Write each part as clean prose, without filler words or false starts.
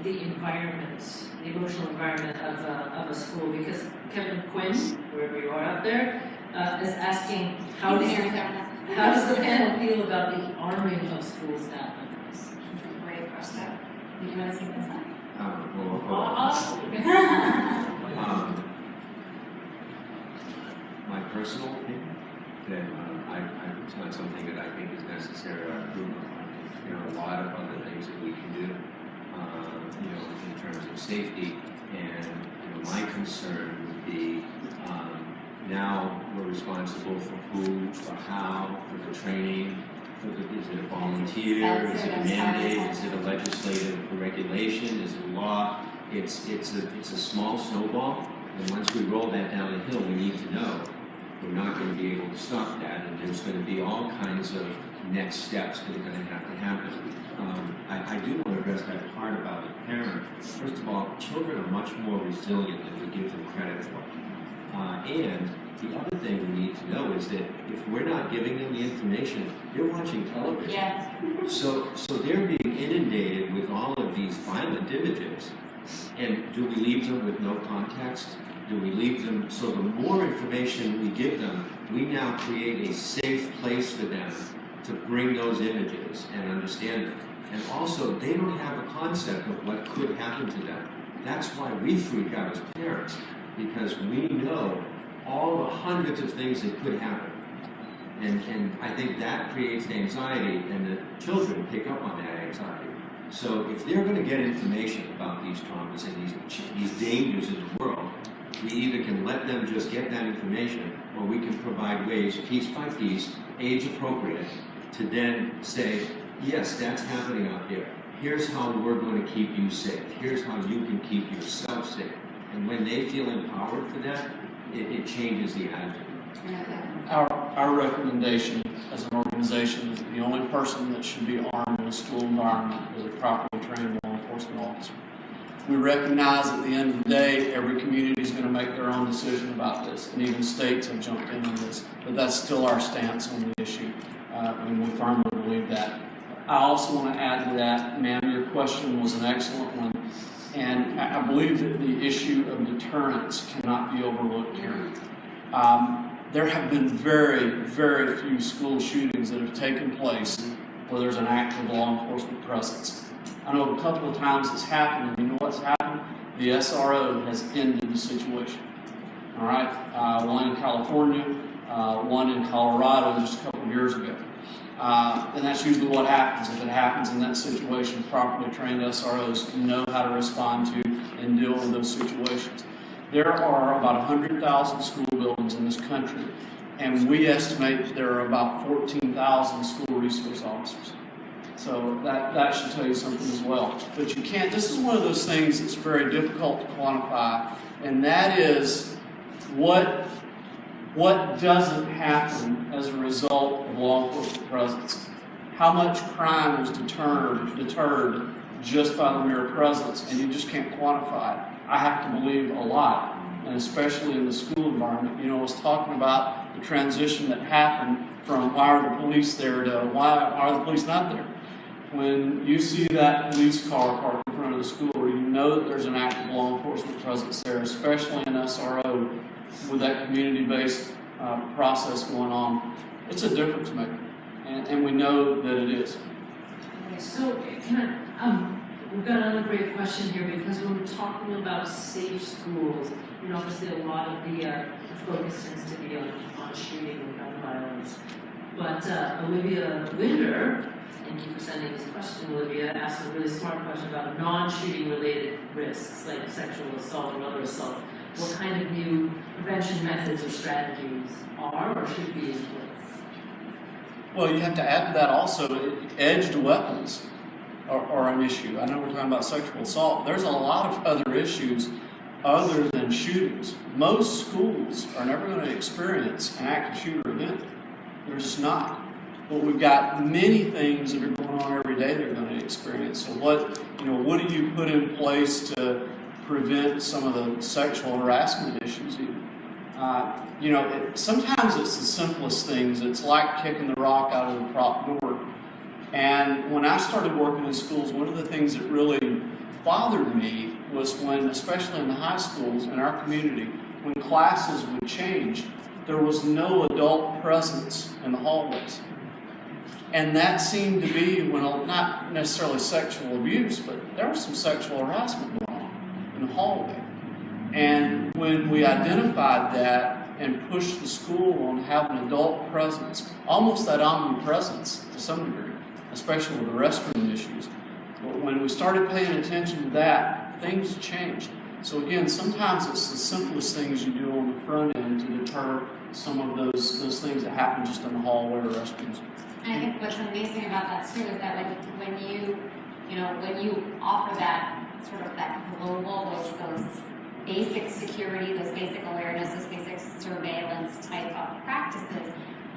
the environment, the emotional environment of a school, because Kevin Quinn, wherever you are out there, is asking how does the panel feel about the arming of school staff members? Great question. Do you want to take this up? My personal opinion, that it's not something that I think is necessary or approve of. There are a lot of other things that we can do, in terms of safety. And my concern would be now we're responsible for who, for how, for the training. Is it a volunteer? Is it a mandate? Is it a legislative regulation? Is it a law? It's a small snowball, and once we roll that down the hill, we need to know we're not going to be able to stop that, and there's going to be all kinds of next steps that are going to have to happen. I do want to address that part about the parent. First of all, children are much more resilient than we give them credit for. And the other thing we need to know is that if we're not giving them the information, they're watching television. Yes. So they're being inundated with all of these violent images. And do we leave them with no context? Do we leave them, so the more information we give them, we now create a safe place for them to bring those images and understand them. And also, they don't have a concept of what could happen to them. That's why we freak out as parents, because we know all the hundreds of things that could happen. And I think that creates anxiety, and the children pick up on that anxiety. So if they're going to get information about these traumas and these dangers in the world, we either can let them just get that information, or we can provide ways, piece by piece, age appropriate, to then say, yes, that's happening out there. Here's how we're going to keep you safe. Here's how you can keep yourself safe. And when they feel empowered for that, it changes the attitude. Our recommendation as an organization is that the only person that should be armed in a school environment is a properly trained law enforcement officer. We recognize at the end of the day, every community is going to make their own decision about this, and even states have jumped in on this, but that's still our stance on the issue, and we firmly believe that. I also want to add to that, ma'am, your question was an excellent one, and I believe that the issue of deterrence cannot be overlooked here. There have been very, very few school shootings that have taken place where there's an active law enforcement presence. I know a couple of times it's happened, and you know what's happened? The SRO has ended the situation. All right? One in California, one in Colorado just a couple of years ago. And that's usually what happens. If it happens in that situation, properly trained SROs know how to respond to and deal with those situations. There are about 100,000 school buildings in this country, and we estimate that there are about 14,000 school resource officers. So that should tell you something as well. But you can't, this is one of those things that's very difficult to quantify, and that is what doesn't happen as a result of law enforcement presence. How much crime is deterred just by the mere presence, and you just can't quantify it. I have to believe a lot, and especially in the school environment. You know, I was talking about the transition that happened from why are the police there to why are the police not there. When you see that police car parked in front of the school, you know that there's an active law enforcement presence there, especially in SRO with that community-based process going on. It's a difference maker, and we know that it is. Okay, so we've got another great question here, because when we're talking about safe schools, you know, obviously a lot of the focus tends to be on shooting and gun violence. But Olivia Winder, thank you for sending this question, Olivia, asked a really smart question about non-shooting related risks, like sexual assault or other assault. What kind of new prevention methods or strategies are or should be in place? Well, you have to add to that also, edged weapons are an issue. I know we're talking about sexual assault. There's a lot of other issues other than shootings. Most schools are never going to experience an active shooter event. They're just not. But we've got many things that are going on every day they're going to experience. So what do you put in place to prevent some of the sexual harassment issues even? Sometimes it's the simplest things. It's like kicking the rock out of the prop door. And when I started working in schools, one of the things that really bothered me was when, especially in the high schools in our community, when classes would change, there was no adult presence in the hallways. And that seemed to be when, not necessarily sexual abuse, but there was some sexual harassment going on in the hallway. And when we identified that and pushed the school on having adult presence, almost that omnipresence to some degree, especially with the restroom issues. But when we started paying attention to that, things changed. So again, sometimes it's the simplest things you do on the front end to deter some of those things that happen just in the hallway or restrooms. And I think what's amazing about that too is that when you offer that sort of that global, those basic security, those basic awareness, those basic surveillance type of practices,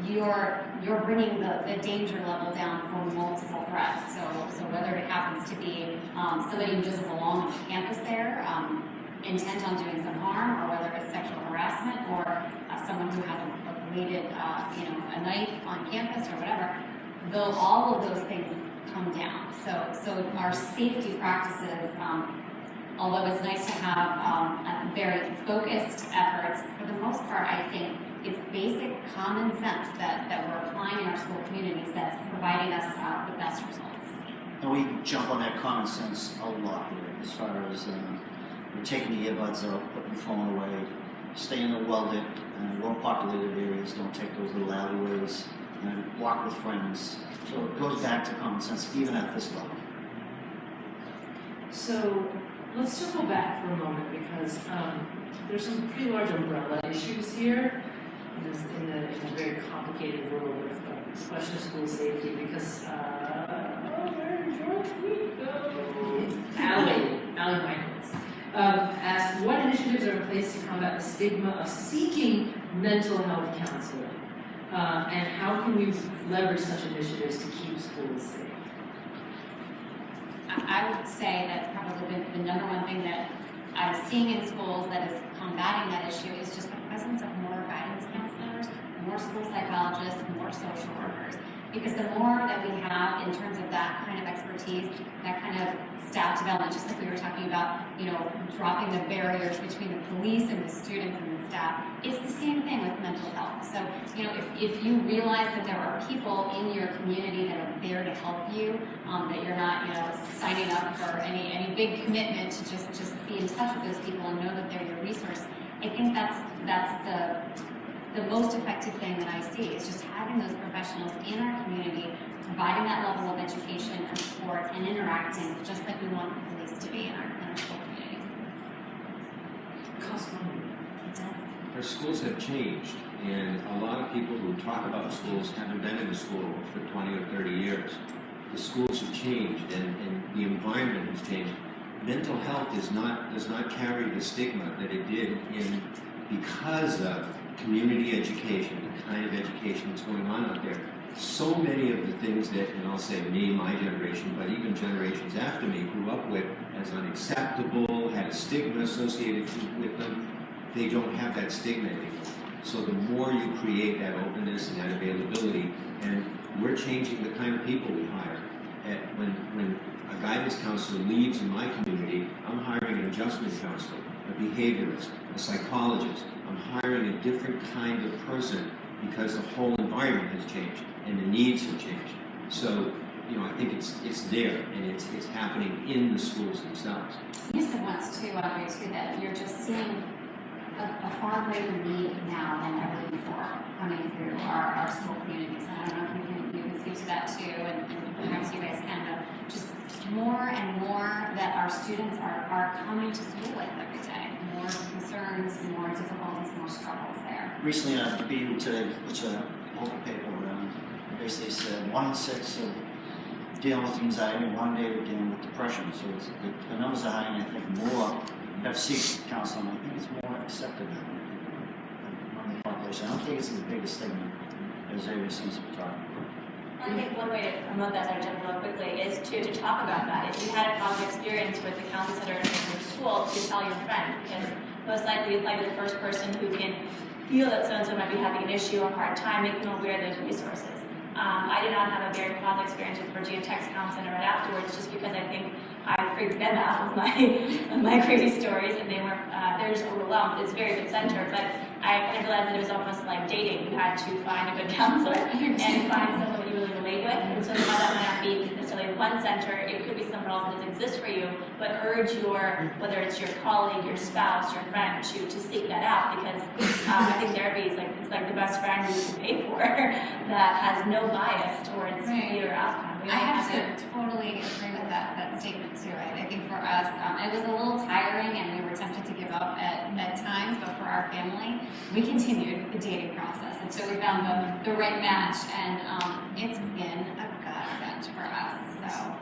you're bringing the danger level down for multiple threats. So whether it happens to be somebody who doesn't belong on campus there, intent on doing some harm, or whether it's sexual harassment, or someone who has a bladed, a knife on campus or whatever, all of those things come down. So our safety practices, although it's nice to have very focused efforts, for the most part, I think it's basic common sense that we're applying in our school communities that's providing us the best results. And we jump on that common sense a lot here, as far as we're taking the earbuds out, putting the phone away, stay in the well-lit and well-populated areas, don't take those little alleyways, and walk with friends. So it goes back to common sense, even at this level. So let's circle back for a moment because there's some pretty large umbrella issues here in a very complicated world of the question of school safety because where did your tweet go? Allie Michaels asked, what initiatives are in place to combat the stigma of seeking mental health counseling? And how can we leverage such initiatives to keep schools safe? I would say that probably the number one thing that I'm seeing in schools that is combating that issue is just the presence of more guidance counselors, more school psychologists, more social workers. Because the more that we have in terms of that kind of expertise, that kind of staff development, just like we were talking about, dropping the barriers between the police and the students and the staff, it's the same thing with mental health. So, if you realize that there are people in your community that are there to help you, that you're not, signing up for any big commitment to just be in touch with those people and know that they're your resource, I think that's the most effective thing that I see is just having those professionals in our community, providing that level of education and support and interacting just like we want the police to be in our school communities. It costs money. It does. Our schools have changed, and a lot of people who talk about schools haven't been in the school for 20 or 30 years. The schools have changed, and the environment has changed. Mental health does not carry the stigma that it did because of community education, the kind of education that's going on out there. So many of the things that, and I'll say me, my generation, but even generations after me, grew up with as unacceptable, had a stigma associated with them, they don't have that stigma anymore. So the more you create that openness and that availability, and we're changing the kind of people we hire. When a guidance counselor leaves in my community, I'm hiring an adjustment counselor, a behaviorist, a psychologist. I'm hiring a different kind of person because the whole environment has changed and the needs have changed. So, I think it's there and it's happening in the schools themselves. You said once too, Audrey, too, that you're just seeing a far greater need now than ever before coming through our school communities. And I don't know if you can speak to that too, and perhaps you guys can, but just more and more that our students are coming to school with every day. More concerns, more difficulties, more struggles there. Recently, I read today, which a local paper basically said 1 in 6 are dealing with anxiety, 1 day are dealing with depression. So the numbers are high, and I think more have seek counseling. I think it's more accepted among the population. I don't think it's as big a stigma as everybody seems to be talking about. I think one way to promote that, Dr. real quickly, is to talk about that. If you had a positive experience with the counselors that are in your school, to tell your friend, because most likely you'd like the first person who can feel that so-and-so might be having an issue or hard time, make them aware of those resources. I did not have a very positive experience with Virginia Tech's counseling right afterwards, just because I think I freaked them out with my crazy stories, and they're just overwhelmed. It's a very good center, but I realized that it was almost like dating. You had to find a good counselor and find someone that you really relate with. And so now that might not be necessarily one center, it could be somewhere else that doesn't exist for you, but urge whether it's your colleague, your spouse, your friend, to seek that out, because I think therapy is it's like the best friend you can pay for that has no bias towards either outcome. I have to totally agree with that statement too. I think for us, it was a little tiring and we were tempted to give up at times, but for our family, we continued the dating process until we found the right match, and it's been a godsend for us. So